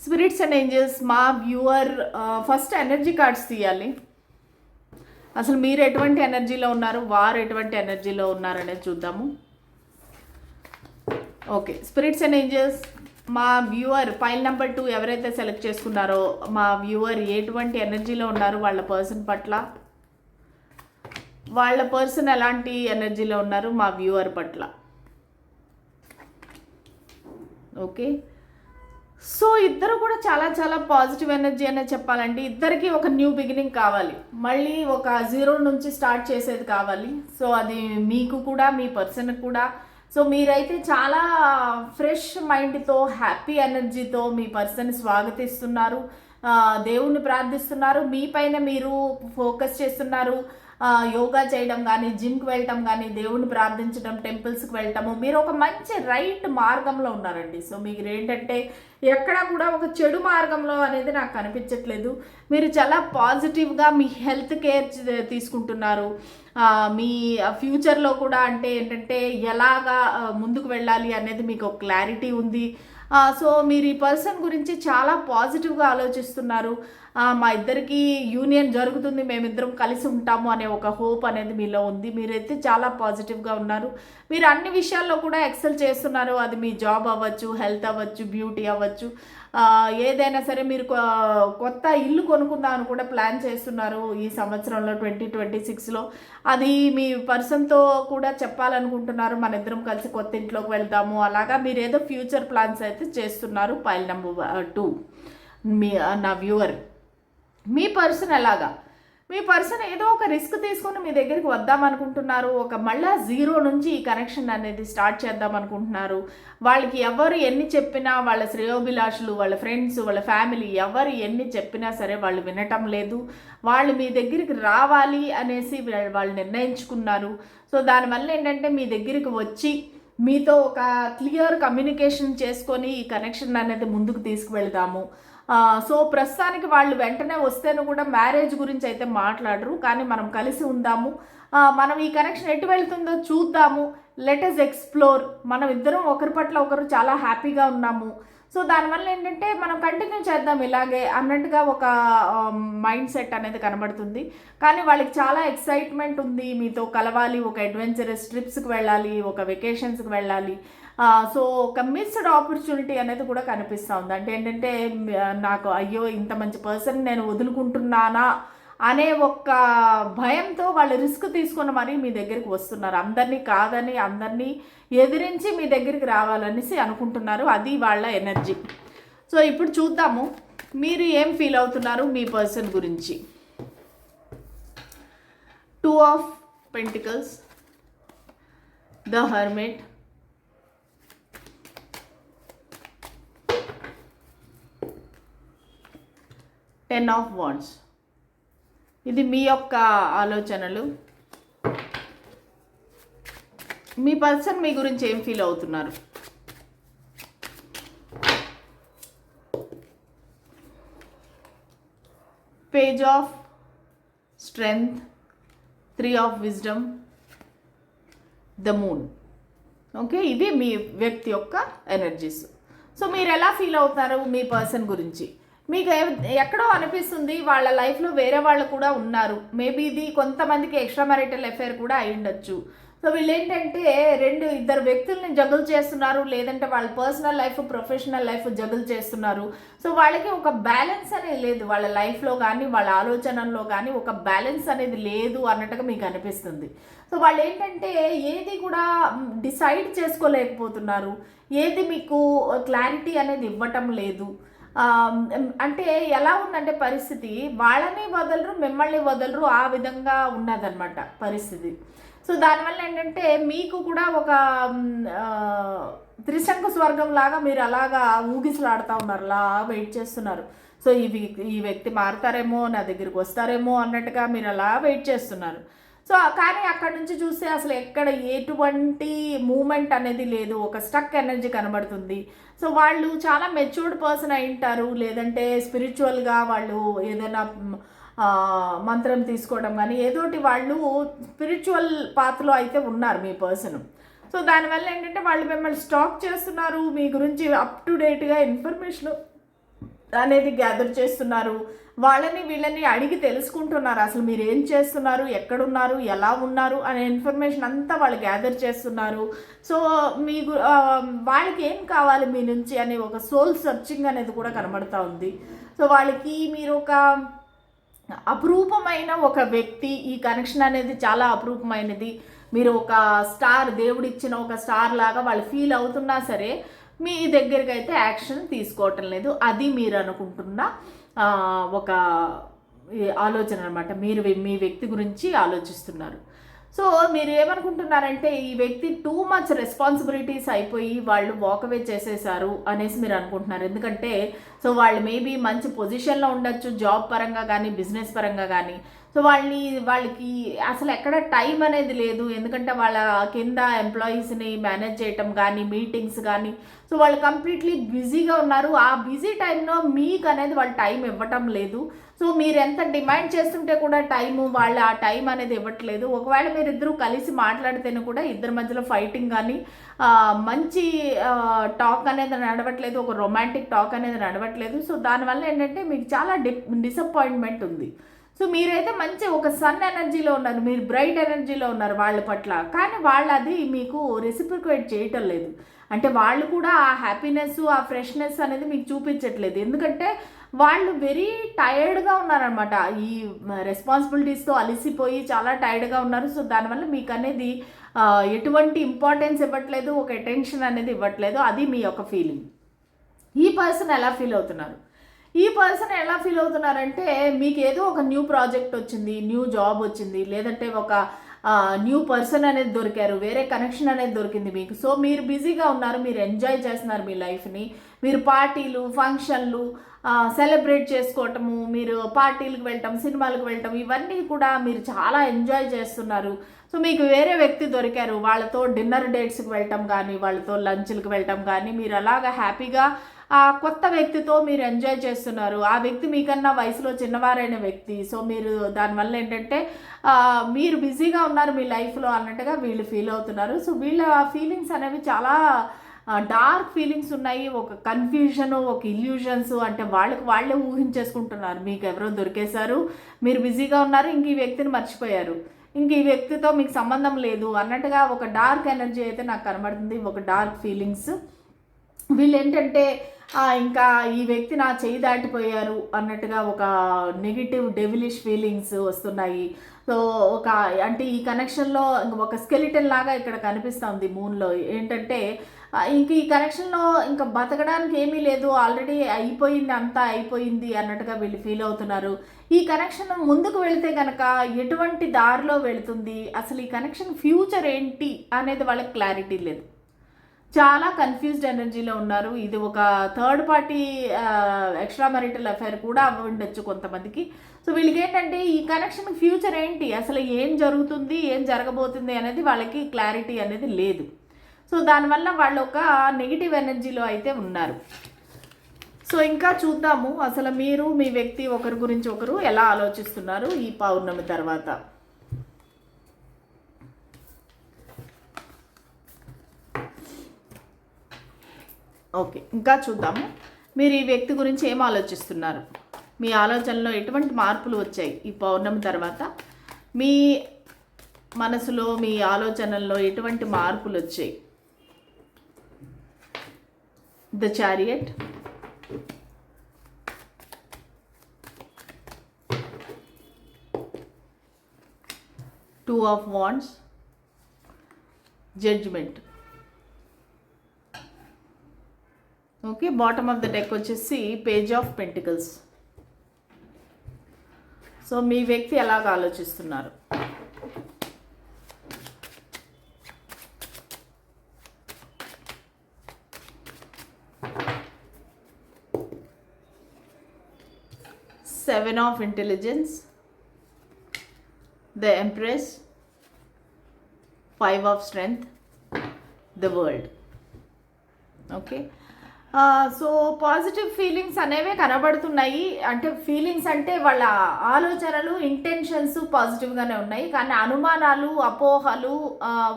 స్పిరిట్స్ అండ్ ఏంజల్స్, మా వ్యూవర్ ఫస్ట్ ఎనర్జీ కార్డ్స్ తీయాలి. అసలు మీరు ఎటువంటి ఎనర్జీలో ఉన్నారు, వారు ఎటువంటి ఎనర్జీలో ఉన్నారు అనేది చూద్దాము. ఓకే, స్పిరిట్స్ అండ్ ఏంజల్స్, మా వ్యూవర్ పైల్ నెంబర్ 2 ఎవరైతే సెలెక్ట్ చేసుకున్నారో మా వ్యూవర్ ఎటువంటి ఎనర్జీలో ఉన్నారు, వాళ్ళ పర్సన్ పట్ల, వాళ్ళ పర్సన్ ఎలాంటి ఎనర్జీలో ఉన్నారు మా వ్యూవర్ పట్ల. ఓకే, సో ఇద్దరు కూడా చాలా చాలా పాజిటివ్ ఎనర్జీ అనే చెప్పాలండి. ఇద్దరికి ఒక న్యూ బిగినింగ్ కావాలి, మళ్ళీ ఒక 0 నుంచి స్టార్ట్ చేసేది కావాలి. సో అది మీకు కూడా మీ పర్సన్కి కూడా. సో మీరైతే చాలా ఫ్రెష్ మైండ్తో హ్యాపీ ఎనర్జీతో మీ పర్సన్ స్వాగతిస్తున్నారు, దేవుణ్ణి ప్రార్థిస్తున్నారు, మీ పైన మీరు ఫోకస్ చేస్తున్నారు. యోగా చేయడం కానీ, జిమ్కి వెళ్ళటం కానీ, దేవుణ్ణి ప్రార్థించడం, టెంపుల్స్కి వెళ్ళటము, మీరు ఒక మంచి రైట్ మార్గంలో ఉన్నారండి. సో మీకు ఏంటంటే ఎక్కడ కూడా ఒక చెడు మార్గంలో అనేది నాకు కనిపించట్లేదు. మీరు చాలా పాజిటివ్గా మీ హెల్త్ కేర్ తీసుకుంటున్నారు. మీ ఫ్యూచర్లో కూడా అంటే ఏంటంటే ఎలాగా ముందుకు వెళ్ళాలి అనేది మీకు ఒక క్లారిటీ ఉంది. సో మీరు ఈ పర్సన్ గురించి చాలా పాజిటివ్గా ఆలోచిస్తున్నారు. మా ఇద్దరికి యూనియన్ జరుగుతుంది, మేమిద్దరం కలిసి ఉంటాము అనే ఒక హోప్ అనేది మీలో ఉంది. మీరైతే చాలా పాజిటివ్గా ఉన్నారు. మీరు అన్ని విషయాల్లో కూడా ఎక్సెల్ చేస్తున్నారు. అది మీ జాబ్ అవ్వచ్చు, హెల్త్ అవ్వచ్చు, బ్యూటీ అవ్వచ్చు, ఏదైనా సరే. మీరు కొత్త ఇల్లు కొనుక్కుందామని కూడా ప్లాన్ చేస్తున్నారు ఈ సంవత్సరంలో 2026లో. అది మీ పర్సన్తో కూడా చెప్పాలనుకుంటున్నారు, మన ఇద్దరం కలిసి కొత్త ఇంట్లోకి వెళ్తాము. అలాగా మీరు ఏదో ఫ్యూచర్ ప్లాన్స్ అయితే చేస్తున్నారు. పైల్ నెంబర్ 2 నా వ్యూవర్. మీ పర్సన్ ఎలాగా, మీ పర్సన్ ఏదో ఒక రిస్క్ తీసుకొని మీ దగ్గరికి వద్దామనుకుంటున్నారు. ఒక మళ్ళా జీరో నుంచి ఈ కనెక్షన్ అనేది స్టార్ట్ చేద్దాం అనుకుంటున్నారు. వాళ్ళకి ఎవరు ఎన్ని చెప్పినా, వాళ్ళ శ్రేయోభిలాషులు, వాళ్ళ ఫ్రెండ్స్, వాళ్ళ ఫ్యామిలీ ఎవరు ఎన్ని చెప్పినా సరే వాళ్ళు వినటం లేదు. వాళ్ళు మీ దగ్గరికి రావాలి అనేసి వాళ్ళు నిర్ణయించుకున్నారు. సో దానివల్ల ఏంటంటే మీ దగ్గరికి వచ్చి మీతో ఒక క్లియర్ కమ్యూనికేషన్ చేసుకొని ఈ కనెక్షన్ అనేది ముందుకు తీసుకువెళ్తాము. సో ప్రస్తుతానికి వాళ్ళు వెంటనే వస్తేను కూడా మ్యారేజ్ గురించి అయితే మాట్లాడరు, కానీ మనం కలిసి ఉందాము, మనం ఈ కనెక్షన్ ఎటు వెళ్తుందో చూద్దాము, లెట్ us ఎక్స్ప్లోర్, మనం ఇద్దరం ఒకరి పట్ల ఒకరు చాలా హ్యాపీగా ఉన్నాము. సో దానివల్ల ఏంటంటే మనం కంటిన్యూ చేద్దాం ఇలాగే అన్నట్టుగా ఒక మైండ్ సెట్ అనేది కనబడుతుంది. కానీ వాళ్ళకి చాలా ఎక్సైట్మెంట్ ఉంది, మీతో కలవాలి, ఒక అడ్వెంచరస్ ట్రిప్స్కి వెళ్ళాలి, ఒక వెకేషన్స్కి వెళ్ళాలి. సో ఒక మిస్డ్ ఆపర్చునిటీ అనేది కూడా కనిపిస్తూ ఉంది. అంటే ఏంటంటే నాకు అయ్యో ఇంత మంచి పర్సన్ నేను వదులుకుంటున్నానా అనే ఒక భయంతో వాళ్ళు రిస్క్ తీసుకుని మరీ మీ దగ్గరికి వస్తున్నారు. అందరినీ కాదని, అందరినీ ఎదిరించి మీ దగ్గరికి రావాలనేసి అనుకుంటున్నారు. అది వాళ్ళ ఎనర్జీ. సో ఇప్పుడు చూద్దాము మీరు ఏం ఫీల్ అవుతున్నారు మీ పర్సన్ గురించి. 2 of Pentacles, the Hermit, Ten of Wands. ఇది మీ యొక్క ఆలోచనలు. మీ పర్సన్ మీ గురించి ఏం ఫీల్ అవుతున్నారు. Page of strength, 3 of Wisdom, the moon. Okay, ఇవి మీ వ్యక్తి యొక్క ఎనర్జీస్. సో మీరు ఎలా ఫీల్ అవుతారు మీ పర్సన్ గురించి. మీకు ఎక్కడో అనిపిస్తుంది వాళ్ళ లైఫ్లో వేరే వాళ్ళు కూడా ఉన్నారు. మేబీ ఇది కొంతమందికి ఎక్స్ట్రా మ్యారిటల్ అఫేర్ కూడా అయి ఉండొచ్చు. సో వీళ్ళు ఏంటంటే ఇద్దరు వ్యక్తుల్ని జగుల్ చేస్తున్నారు, లేదంటే వాళ్ళ పర్సనల్ లైఫ్, ప్రొఫెషనల్ లైఫ్ జగుల్ చేస్తున్నారు. సో వాళ్ళకి ఒక బ్యాలెన్స్ అనేది లేదు, వాళ్ళ లైఫ్లో కానీ వాళ్ళ ఆలోచనల్లో కానీ ఒక బ్యాలెన్స్ అనేది లేదు అన్నట్టుగా మీకు అనిపిస్తుంది. సో వాళ్ళు ఏంటంటే ఏది కూడా డిసైడ్ చేసుకోలేకపోతున్నారు, ఏది మీకు క్లారిటీ అనేది ఇవ్వటం లేదు. అంటే ఎలా ఉందంటే పరిస్థితి, వాళ్ళని వదలరు, మిమ్మల్ని వదలరు, ఆ విధంగా ఉన్నదన్నమాట పరిస్థితి. సో దానివల్ల ఏంటంటే మీకు కూడా ఒక త్రిశంకు స్వర్గం లాగా మీరు అలాగా ఊగిసలాడుతూ ఉన్నారు, అలా వెయిట్ చేస్తున్నారు. సో ఈ వ్యక్తి మారుతారేమో, నా దగ్గరికి వస్తారేమో అన్నట్టుగా మీరు అలా వెయిట్ చేస్తున్నారు. సో కానీ అక్కడ నుంచి చూస్తే అసలు ఎక్కడ ఎటువంటి మూమెంట్ అనేది లేదు, ఒక స్టక్ ఎనర్జీ కనబడుతుంది. సో వాళ్ళు చాలా మెచ్యూర్డ్ పర్సన్ అయి ఉంటారు, లేదంటే స్పిరిచువల్గా వాళ్ళు ఏదైనా మంత్రం తీసుకోవడం కానీ ఏదోటి వాళ్ళు స్పిరిచువల్ పాత్రలో అయితే ఉన్నారు మీ పర్సన్. సో దానివల్ల ఏంటంటే వాళ్ళు మిమ్మల్ని స్టాక్ చేస్తున్నారు, మీ గురించి అప్ టు డేట్గా ఇన్ఫర్మేషన్ అనేది గ్యాదర్ చేస్తున్నారు, వాళ్ళని వీళ్ళని అడిగి తెలుసుకుంటున్నారు, అసలు మీరు ఏం చేస్తున్నారు, ఎక్కడున్నారు, ఎలా ఉన్నారు అనే ఇన్ఫర్మేషన్ అంతా వాళ్ళు గ్యాదర్ చేస్తున్నారు. సో మీకు వాళ్ళకి ఏం కావాలి మీ నుంచి అనే ఒక సోల్ సర్చింగ్ అనేది కూడా కనబడుతూ ఉంది. సో వాళ్ళకి మీరు ఒక అపురూపమైన ఒక వ్యక్తి, ఈ కనెక్షన్ అనేది చాలా అపురూపమైనది. మీరు ఒక స్టార్, దేవుడిచ్చిన ఒక స్టార్ లాగా వాళ్ళు ఫీల్ అవుతున్నా సరే మీ దగ్గరికి అయితే యాక్షన్ తీసుకోవటం లేదు. అది మీరు అనుకుంటున్న ఒక ఆలోచన అనమాట. మీరు మీ వ్యక్తి గురించి ఆలోచిస్తున్నారు. సో మీరు ఏమనుకుంటున్నారంటే ఈ వ్యక్తి టూ మచ్ రెస్పాన్సిబిలిటీస్ అయిపోయి వాళ్ళు వాకవే చేసేసారు అనేసి మీరు అనుకుంటున్నారు. ఎందుకంటే సో వాళ్ళు మేబీ మంచి పొజిషన్లో ఉండొచ్చు, జాబ్ పరంగా కానీ బిజినెస్ పరంగా కానీ. సో వాళ్ళకి అసలు ఎక్కడ టైం అనేది లేదు, ఎందుకంటే వాళ్ళ కింద ఎంప్లాయీస్ని మేనేజ్ చేయటం కానీ, మీటింగ్స్ కానీ. సో వాళ్ళు కంప్లీట్లీ బిజీగా ఉన్నారు. ఆ బిజీ టైంలో మీకు అనేది వాళ్ళు టైం ఇవ్వటం లేదు. సో మీరు ఎంత డిమాండ్ చేస్తుంటే కూడా టైము వాళ్ళు ఆ టైం అనేది ఇవ్వట్లేదు. ఒకవేళ మీరు ఇద్దరు కలిసి మాట్లాడితేనే కూడా ఇద్దరి మధ్యలో ఫైటింగ్ కానీ మంచి టాక్ అనేది నడవట్లేదు, ఒక రొమాంటిక్ టాక్ అనేది నడవట్లేదు. సో దానివల్ల ఏంటంటే మీకు చాలా డిసప్పాయింట్మెంట్ ఉంది. సో మీరైతే మంచి ఒక సన్ ఎనర్జీలో ఉన్నారు, మీరు బ్రైట్ ఎనర్జీలో ఉన్నారు వాళ్ళ పట్ల, కానీ వాళ్ళు అది మీకు రెసిప్రికేట్ చేయటం లేదు. అంటే వాళ్ళు కూడా ఆ హ్యాపీనెస్ ఆ ఫ్రెష్నెస్ అనేది మీకు చూపించట్లేదు. ఎందుకంటే వాళ్ళు వెరీ టైర్డ్గా ఉన్నారనమాట, ఈ రెస్పాన్సిబిలిటీస్తో అలసిపోయి చాలా టైర్డ్గా ఉన్నారు. సో దానివల్ల మీకు అనేది ఎటువంటి ఇంపార్టెన్స్ ఇవ్వట్లేదు, ఒక అటెన్షన్ అనేది ఇవ్వట్లేదు. అది మీ యొక్క ఫీలింగ్. ఈ పర్సన్ ఎలా ఫీల్ అవుతున్నారు? ఈ పర్సన్ ఎలా ఫీల్ అవుతున్నారంటే మీకు ఏదో ఒక న్యూ ప్రాజెక్ట్ వచ్చింది, న్యూ జాబ్ వచ్చింది, లేదంటే ఒక న్యూ పర్సన్ అనేది దొరికారు, వేరే కనెక్షన్ అనేది దొరికింది మీకు. సో మీరు బిజీగా ఉన్నారు, మీరు ఎంజాయ్ చేస్తున్నారు మీ లైఫ్ని. మీరు పార్టీలు ఫంక్షన్లు సెలబ్రేట్ చేసుకోవటము, మీరు పార్టీలకు వెళ్ళటం, సినిమాలకు వెళ్ళటం, ఇవన్నీ కూడా మీరు చాలా ఎంజాయ్ చేస్తున్నారు. సో మీకు వేరే వ్యక్తి దొరికారు, వాళ్ళతో డిన్నర్ డేట్స్కి వెళ్ళటం కానీ, వాళ్ళతో లంచ్లకు వెళ్ళటం కానీ, మీరు అలాగా హ్యాపీగా ఆ కొత్త వ్యక్తితో మీరు ఎంజాయ్ చేస్తున్నారు. ఆ వ్యక్తి మీకన్నా వయసులో చిన్నవారైన వ్యక్తి. సో మీరు దానివల్ల ఏంటంటే మీరు బిజీగా ఉన్నారు మీ లైఫ్లో అన్నట్టుగా వీళ్ళు ఫీల్ అవుతున్నారు. సో వీళ్ళ ఫీలింగ్స్ అనేవి చాలా డార్క్ ఫీలింగ్స్ ఉన్నాయి, ఒక కన్ఫ్యూజను, ఒక ఇల్యూషన్స్. అంటే వాళ్ళే ఊహించేసుకుంటున్నారు మీకు ఎవరో దొరికేశారు, మీరు బిజీగా ఉన్నారు, ఇంక ఈ వ్యక్తిని మర్చిపోయారు, ఇంక ఈ వ్యక్తితో మీకు సంబంధం లేదు అన్నట్టుగా ఒక డార్క్ ఎనర్జీ అయితే నాకు కనబడుతుంది, ఒక డార్క్ ఫీలింగ్స్. వీళ్ళు ఏంటంటే ఇంకా ఈ వ్యక్తి నా చేయి దాటిపోయారు అన్నట్టుగా ఒక నెగిటివ్ డెవిలిష్ ఫీలింగ్స్ వస్తున్నాయి. సో ఒక అంటే ఈ కనెక్షన్లో ఒక స్కెలిటన్ లాగా ఇక్కడ కనిపిస్తుంది మూన్లో. ఏంటంటే ఇంక ఈ కనెక్షన్లో ఇంకా బతకడానికి ఏమీ లేదు, ఆల్రెడీ అయిపోయింది, అంతా అయిపోయింది అన్నట్టుగా వీళ్ళు ఫీల్ అవుతున్నారు. ఈ కనెక్షన్ ముందుకు వెళితే కనుక ఎటువంటి దారిలో వెళుతుంది, అసలు ఈ కనెక్షన్ ఫ్యూచర్ ఏంటి అనేది వాళ్ళకి క్లారిటీ లేదు, చాలా కన్ఫ్యూజ్డ్ ఎనర్జీలో ఉన్నారు. ఇది ఒక third party extra marital affair కూడా ఉండొచ్చు కొంతమందికి. సో వీళ్ళకి ఏంటంటే ఈ కనెక్షన్ ఫ్యూచర్ ఏంటి, అసలు ఏం జరుగుతుంది, ఏం జరగబోతుంది అనేది వాళ్ళకి క్లారిటీ అనేది లేదు. సో దానివల్ల వాళ్ళు ఒక నెగిటివ్ ఎనర్జీలో అయితే ఉన్నారు. సో ఇంకా చూద్దాము అసలు మీరు మీ వ్యక్తి ఒకరి గురించి ఒకరు ఎలా ఆలోచిస్తున్నారు ఈ పౌర్ణమి తర్వాత. ఓకే, ఇంకా చూద్దాము మీరు ఈ వ్యక్తి గురించి ఏం ఆలోచిస్తున్నారు, మీ ఆలోచనలో ఎటువంటి మార్పులు వచ్చాయి ఈ పౌర్ణమి తర్వాత, మీ మనసులో మీ ఆలోచనల్లో ఎటువంటి మార్పులు వచ్చాయి. The chariot, two of wands, judgement. Okay, bottom of the deck వచ్చేసి పేజ్ ఆఫ్ పెంటికల్స్. సో మీ వ్యక్తి ఎలాగ ఆలోచిస్తున్నారు. Seven of intelligence, the empress, five of strength, the world. Okay, so positive feelings అనేవి కనబడుతున్నాయి. అంటే ఫీలింగ్స్ అంటే వాళ్ళ ఆలోచనలు ఇంటెన్షన్స్ పాజిటివ్గానే ఉన్నాయి, కానీ అనుమానాలు, అపోహలు,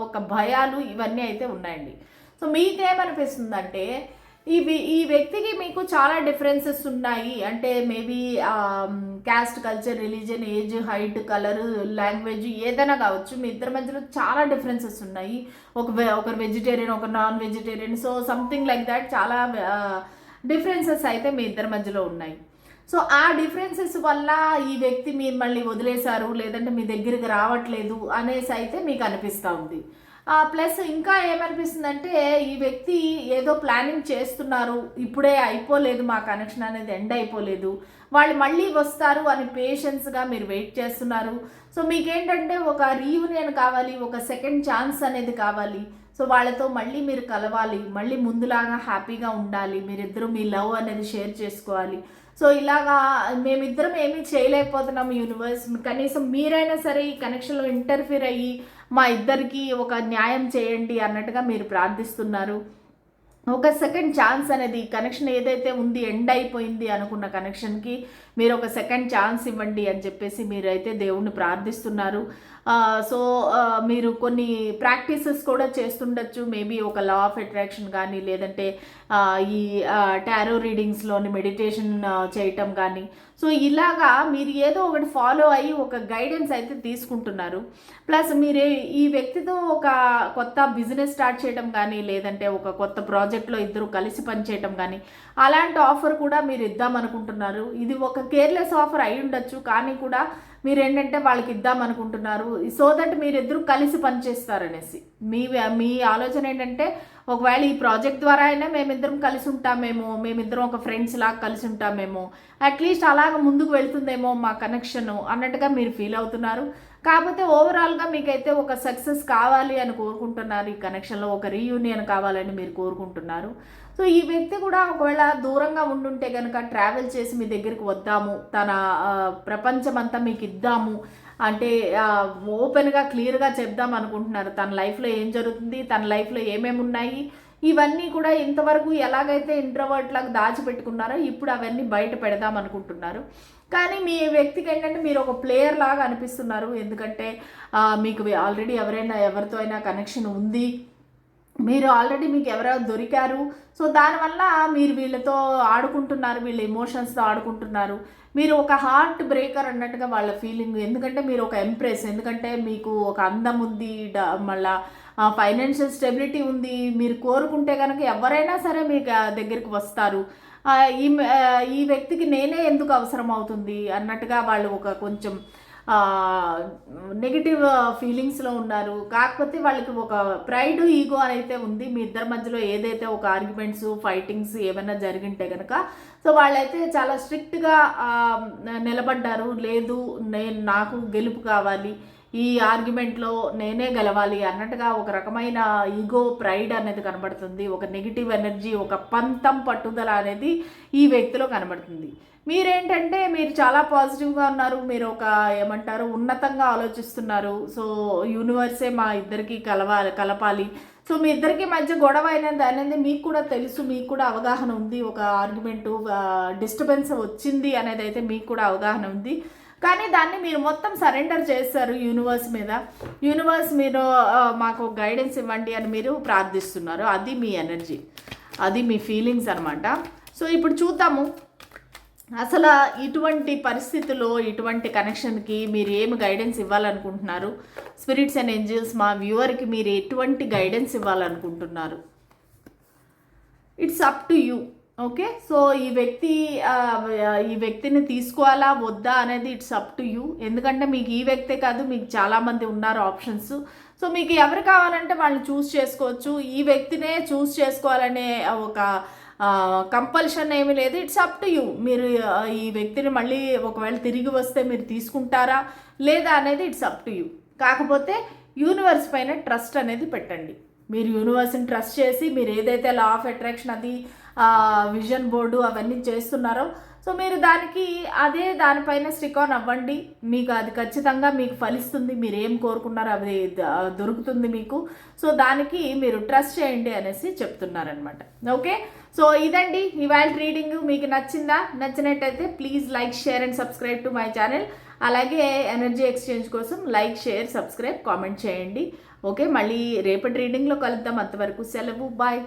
ఒక భయాలు ఇవన్నీ అయితే ఉన్నాయండి. సో మీకేమనిపిస్తుందంటే ఈ వ్యక్తికి మీకు చాలా డిఫరెన్సెస్ ఉన్నాయి. అంటే maybe caste, culture, religion, age, height, colour, language ఏదైనా కావచ్చు, మీ ఇద్దరి మధ్యలో చాలా డిఫరెన్సెస్ ఉన్నాయి. ఒకరు వెజిటేరియన్, ఒకరు non vegetarian, so something like that చాలా డిఫరెన్సెస్ అయితే మీ ఇద్దరి మధ్యలో ఉన్నాయి. సో ఆ డిఫరెన్సెస్ వల్ల ఈ వ్యక్తి మిమ్మల్ని వదిలేశారు, లేదంటే మీ దగ్గరికి రావట్లేదు అనేసి అయితే మీకు అనిపిస్తూ ఉంది. ప్లస్ ఇంకా ఏమనిపిస్తుందంటే ఈ వ్యక్తి ఏదో ప్లానింగ్ చేస్తున్నారు, ఇప్పుడే అయిపోలేదు, మా కనెక్షన్ అనేది ఎండ్ అయిపోలేదు, వాళ్ళు మళ్ళీ వస్తారు అని పేషెన్స్గా మీరు వెయిట్ చేస్తున్నారు. సో మీకేంటంటే ఒక రీయూనియన్ కావాలి, ఒక సెకండ్ ఛాన్స్ అనేది కావాలి. సో వాళ్ళతో మళ్ళీ మీరు కలవాలి, మళ్ళీ ముందులాగా హ్యాపీగా ఉండాలి, మీరిద్దరూ మీ లవ్ అనేది షేర్ చేసుకోవాలి. సో ఇలాగా మేమిద్దరం ఏమీ చేయలేకపోతున్నాం యూనివర్స్, కనీసం మీరైనా సరే ఈ కనెక్షన్లో ఇంటర్ఫీర్ అయ్యి మా ఇద్దరికి ఒక న్యాయం చేయండి అన్నట్టుగా మీరు ప్రార్థిస్తున్నారు. ఒక సెకండ్ ఛాన్స్ అనేది కనెక్షన్ ఏదైతే ఉంది ఎండ్ అయిపోయింది అనుకున్న కనెక్షన్కి మీరు ఒక సెకండ్ ఛాన్స్ ఇవ్వండి అని చెప్పేసి మీరైతే దేవుణ్ణి ప్రార్థిస్తున్నారు. సో మీరు కొన్ని ప్రాక్టీసెస్ కూడా చేస్తుండొచ్చు. మేబీ ఒక లా ఆఫ్ అట్రాక్షన్ కానీ, లేదంటే ఈ టారో రీడింగ్స్లోని మెడిటేషన్ చేయటం కానీ, సో ఇలాగా మీరు ఏదో ఒకటి ఫాలో అయ్యి ఒక గైడెన్స్ అయితే తీసుకుంటున్నారు. ప్లస్ మీరు ఈ వ్యక్తితో ఒక కొత్త బిజినెస్ స్టార్ట్ చేయడం కానీ, లేదంటే ఒక కొత్త ప్రాజెక్ట్లో ఇద్దరు కలిసి పనిచేయటం కానీ, అలాంటి ఆఫర్ కూడా మీరు ఇద్దామనుకుంటున్నారు. ఇది ఒక కేర్లెస్ ఆఫర్ అయి ఉండొచ్చు, కానీ కూడా మీరు ఏంటంటే వాళ్ళకి ఇద్దామనుకుంటున్నారు. సో దట్ మీరిద్దరూ కలిసి పనిచేస్తారనేసి మీ ఆలోచన ఏంటంటే, ఒకవేళ ఈ ప్రాజెక్ట్ ద్వారా అయినా మేమిద్దరం కలిసి ఉంటామేమో, మేమిద్దరం ఒక ఫ్రెండ్స్ లాగా కలిసి ఉంటామేమో, అట్లీస్ట్ అలాగ ముందుకు వెళ్తుందేమో మా కనెక్షన్ అన్నట్టుగా మీరు ఫీల్ అవుతున్నారు. కాకపోతే ఓవరాల్గా మీకైతే ఒక సక్సెస్ కావాలి అని కోరుకుంటున్నారు. ఈ కనెక్షన్లో ఒక రీయూనియన్ కావాలని మీరు కోరుకుంటున్నారు. సో ఈ వ్యక్తి కూడా ఒకవేళ దూరంగా ఉండుంటే కనుక ట్రావెల్ చేసి మీ దగ్గరికి వద్దాము, తన ప్రపంచం అంతా మీకు ఇద్దాము అంటే ఓపెన్గా క్లియర్గా చెప్దాం అనుకుంటున్నారు. తన లైఫ్లో ఏం జరుగుతుంది, తన లైఫ్లో ఏమేమి ఉన్నాయి, ఇవన్నీ కూడా ఇంతవరకు ఎలాగైతే ఇంట్రోవర్ట్ లాగా దాచిపెట్టుకున్నారో ఇప్పుడు అవన్నీ బయట పెడదాం అనుకుంటున్నారు. కానీ మీ వ్యక్తికి ఏంటంటే మీరు ఒక ప్లేయర్ లాగా అనిపిస్తున్నారు. ఎందుకంటే మీకు ఆల్రెడీ ఎవరితో అయినా కనెక్షన్ ఉంది, మీరు ఆల్రెడీ మీకు ఎవరెవరు దొరికారు. సో దానివల్ల మీరు వీళ్ళతో ఆడుకుంటున్నారు, వీళ్ళ ఎమోషన్స్తో ఆడుకుంటున్నారు. మీరు ఒక హార్ట్ బ్రేకర్ అన్నట్టుగా వాళ్ళ ఫీలింగ్. ఎందుకంటే మీరు ఒక ఎంప్రెస్, ఎందుకంటే మీకు ఒక అందం ఉంది, మళ్ళా ఫైనాన్షియల్ స్టెబిలిటీ ఉంది. మీరు కోరుకుంటే కనుక ఎవరైనా సరే మీకు దగ్గరికి వస్తారు. ఈ వ్యక్తికి నేనే ఎందుకు అవసరం అవుతుంది అన్నట్టుగా వాళ్ళు ఒక కొంచెం నెగిటివ్ ఫీలింగ్స్లో ఉన్నారు. కాకపోతే వాళ్ళకి ఒక ప్రైడ్, ఈగో అయితే ఉంది. మీ ఇద్దరి మధ్యలో ఏదైతే ఒక ఆర్గ్యుమెంట్స్, ఫైటింగ్స్ ఏమైనా జరిగింటే కనుక సో వాళ్ళైతే చాలా స్ట్రిక్ట్గా నిలబడ్డారు. లేదు, నాకు గెలుపు కావాలి, ఈ ఆర్గ్యుమెంట్లో నేనే గెలవాలి అన్నట్టుగా ఒక రకమైన ఈగో, ప్రైడ్ అనేది కనబడుతుంది. ఒక నెగిటివ్ ఎనర్జీ, ఒక పంతం, పట్టుదల అనేది ఈ వ్యక్తిలో కనబడుతుంది. మీరేంటంటే మీరు చాలా పాజిటివ్గా ఉన్నారు. మీరు ఒక ఏమంటారు ఉన్నతంగా ఆలోచిస్తున్నారు. సో యూనివర్సే మా ఇద్దరికి కలపాలి. సో మీ ఇద్దరికి మధ్య గొడవ అనేది మీకు కూడా తెలుసు, మీకు కూడా అవగాహన ఉంది. ఒక ఆర్గ్యుమెంటు డిస్టర్బెన్స్ వచ్చింది అనేది అయితే మీకు కూడా అవగాహన ఉంది. కానీ దాన్ని మీరు మొత్తం సరెండర్ చేస్తారు యూనివర్స్ మీద. యూనివర్స్ మీరు మాకు గైడెన్స్ ఇవ్వండి అని మీరు ప్రార్థిస్తున్నారు. అది మీ ఎనర్జీ, అది మీ ఫీలింగ్స్ అనమాట. సో ఇప్పుడు చూద్దాము అసలు ఇటువంటి పరిస్థితుల్లో, ఇటువంటి కనెక్షన్కి మీరు ఏమి గైడెన్స్ ఇవ్వాలనుకుంటున్నారు. స్పిరిట్స్ అండ్ ఏంజల్స్ మా వ్యూవర్కి మీరు ఎటువంటి గైడెన్స్ ఇవ్వాలనుకుంటున్నారు. It's up to you. Okay, so ఈ వ్యక్తిని తీసుకోవాలా వద్దా అనేది ఇట్స్ అప్ టు యూ. ఎందుకంటే మీకు ఈ వ్యక్తే కాదు, మీకు చాలామంది ఉన్నారు ఆప్షన్స్. సో మీకు ఎవరు కావాలంటే వాళ్ళు చూస్ చేసుకోవచ్చు. ఈ వ్యక్తినే చూస్ చేసుకోవాలనే ఒక కంపల్షన్ ఏమీ లేదు. It's up to you. మీరు ఈ వ్యక్తిని మళ్ళీ ఒకవేళ తిరిగి వస్తే మీరు తీసుకుంటారా లేదా అనేది ఇట్స్ అప్ టు యూ. కాకపోతే యూనివర్స్ పైన ట్రస్ట్ అనేది పెట్టండి. మీరు యూనివర్స్ని ట్రస్ట్ చేసి మీరు ఏదైతే లా ఆఫ్ అట్రాక్షన్ అది విజన్ బోర్డు అవన్నీ చేస్తున్నారో సో మీరు దానిపైన స్టిక్ ఆన్ అవ్వండి. మీకు అది ఖచ్చితంగా మీకు ఫలిస్తుంది. మీరు ఏం కోరుకున్నారో అది దొరుకుతుంది మీకు. సో దానికి మీరు ట్రస్ట్ చేయండి అనేసి చెప్తున్నారనమాట. ఓకే, సో ఇదండి ఇవాళ రీడింగ్. మీకు నచ్చినట్టయితే please like, share and subscribe to my channel. అలాగే ఎనర్జీ ఎక్స్చేంజ్ కోసం లైక్, షేర్, సబ్స్క్రైబ్, కామెంట్ చేయండి. ఓకే, మళ్ళీ రేపటి రీడింగ్లో కలుద్దాం. అంతవరకు సెలవు, బాయ్.